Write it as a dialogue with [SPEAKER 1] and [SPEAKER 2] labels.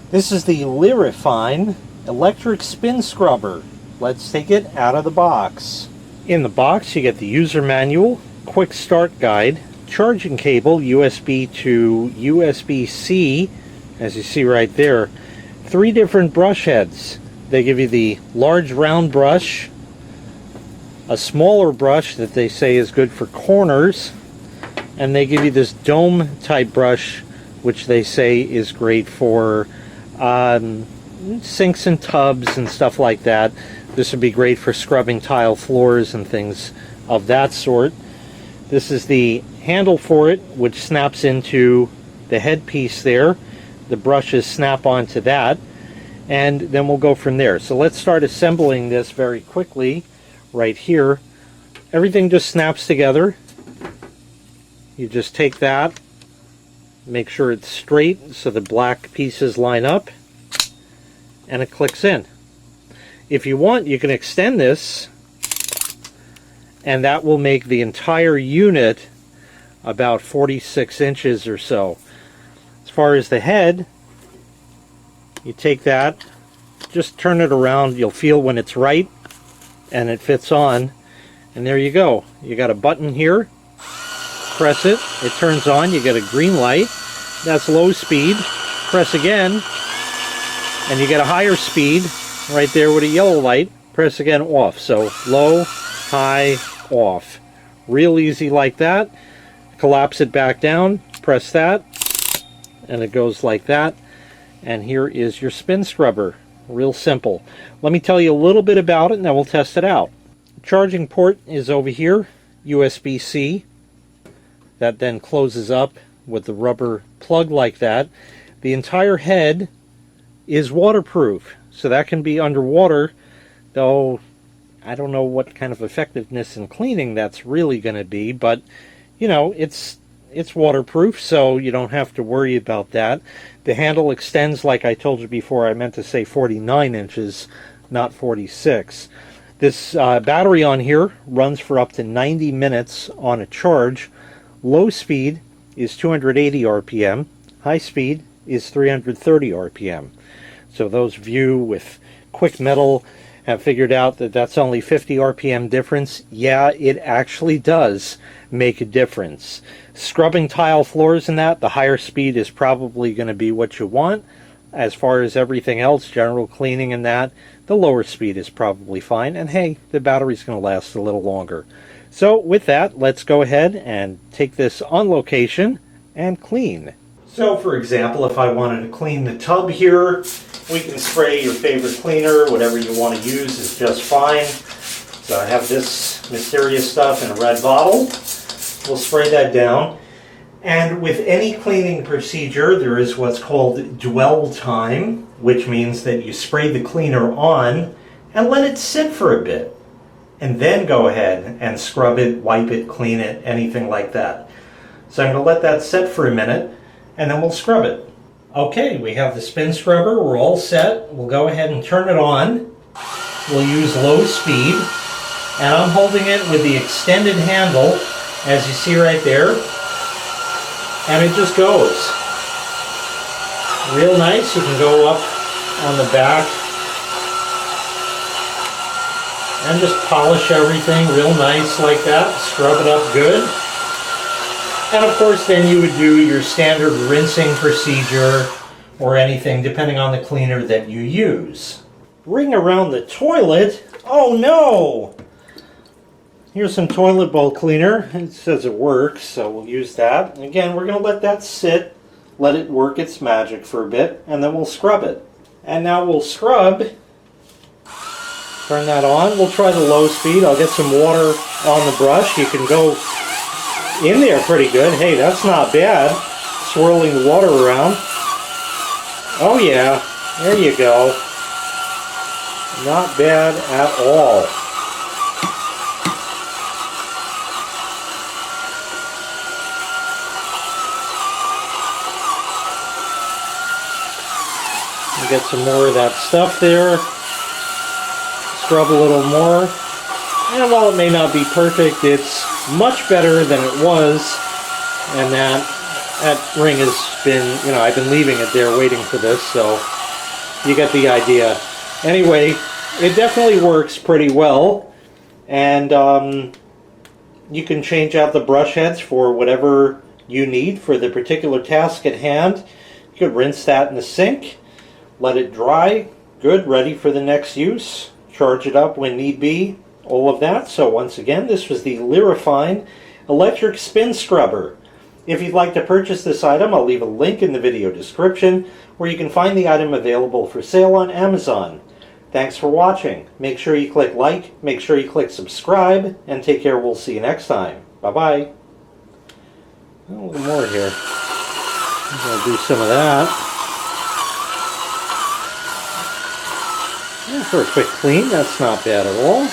[SPEAKER 1] This is the Lyrifine electric spin scrubber. Let's take it out of the box. In the box you get the user manual, quick start guide, charging cable USB to USB-C, as you see right there, 3 different brush heads. They give you the large round brush, a smaller brush that they say is good for corners, and they give you this dome type brush which they say is great for sinks and tubs and stuff like that. This would be great for scrubbing tile floors and things of that sort. This is the handle for it, which snaps into the headpiece there. The brushes snap onto that, and then we'll go from there. So let's start assembling this very quickly right here. Everything just snaps together. You just take that, make sure it's straight so the black pieces line up, and it clicks in. If you want, you can extend this, and that will make the entire unit about 46 inches or so. As far as the head, you take that, just turn it around, you'll feel when it's right, and it fits on, and there you go. You got a button here, press it, it turns on, you get a green light. That's low speed. Press again, and you get a higher speed right there with a yellow light. Press again, off. So low, high, off. Real easy like that. Collapse it back down, press that, and it goes like that. And here is your spin scrubber. Real simple. Let me tell you a little bit about it, and then we'll test it out. Charging port is over here, USB-C. That then closes up with the rubber plug like that. The entire head is waterproof, so that can be underwater, though I don't know what kind of effectiveness in cleaning that's really going to be, but you know, it's waterproof, so you don't have to worry about that. The handle extends, like I told you before, I meant to say 49 inches, not 46. This battery on here runs for up to 90 minutes on a charge. Low speed is 280 RPM, high speed is 330 RPM. So those of you with quick metal have figured out that that's only 50 RPM difference. Yeah, it actually does make a difference. Scrubbing tile floors and that, the higher speed is probably going to be what you want. As far as everything else, general cleaning and that, the lower speed is probably fine. And hey, the battery's going to last a little longer. So with that, let's go ahead and take this on location and clean. So for example, if I wanted to clean the tub here, we can spray your favorite cleaner. Whatever you want to use is just fine. So I have this mysterious stuff in a red bottle. We'll spray that down. And with any cleaning procedure, there is what's called dwell time, which means that you spray the cleaner on and let it sit for a bit. And then go ahead and scrub it, wipe it, clean it, anything like that. So I'm going to let that set for a minute, and then we'll scrub it. Okay, we have the spin scrubber. We're all set. We'll go ahead and turn it on. We'll use low speed, and I'm holding it with the extended handle, as you see right there, and it just goes. Real nice. You can go up on the back and just polish everything real nice like that. Scrub it up good. And of course then you would do your standard rinsing procedure or anything depending on the cleaner that you use. Ring around the toilet? Oh no! Here's some toilet bowl cleaner. It says it works, so we'll use that. And again, we're going to let that sit, let it work its magic for a bit, and then we'll scrub it. And now we'll scrub. Turn that on. We'll try the low speed. I'll get some water on the brush. You can go in there pretty good. Hey, that's not bad. Swirling the water around. Oh yeah, there you go. Not bad at all. You get some more of that stuff there. Scrub a little more, and while it may not be perfect, it's much better than it was. And that ring has been, I've been leaving it there waiting for this, so you get the idea. Anyway, it definitely works pretty well, and you can change out the brush heads for whatever you need for the particular task at hand. You could rinse that in the sink, let it dry, good, ready for the next use, charge it up when need be, all of that. So once again, this was the Lyrifine electric spin scrubber. If you'd like to purchase this item, I'll leave a link in the video description where you can find the item available for sale on Amazon. Thanks for watching. Make sure you click like, make sure you click subscribe, and take care. We'll see you next time. Bye-bye. A little more here. I'll do some of that. Yeah, for a quick clean, that's not bad at all.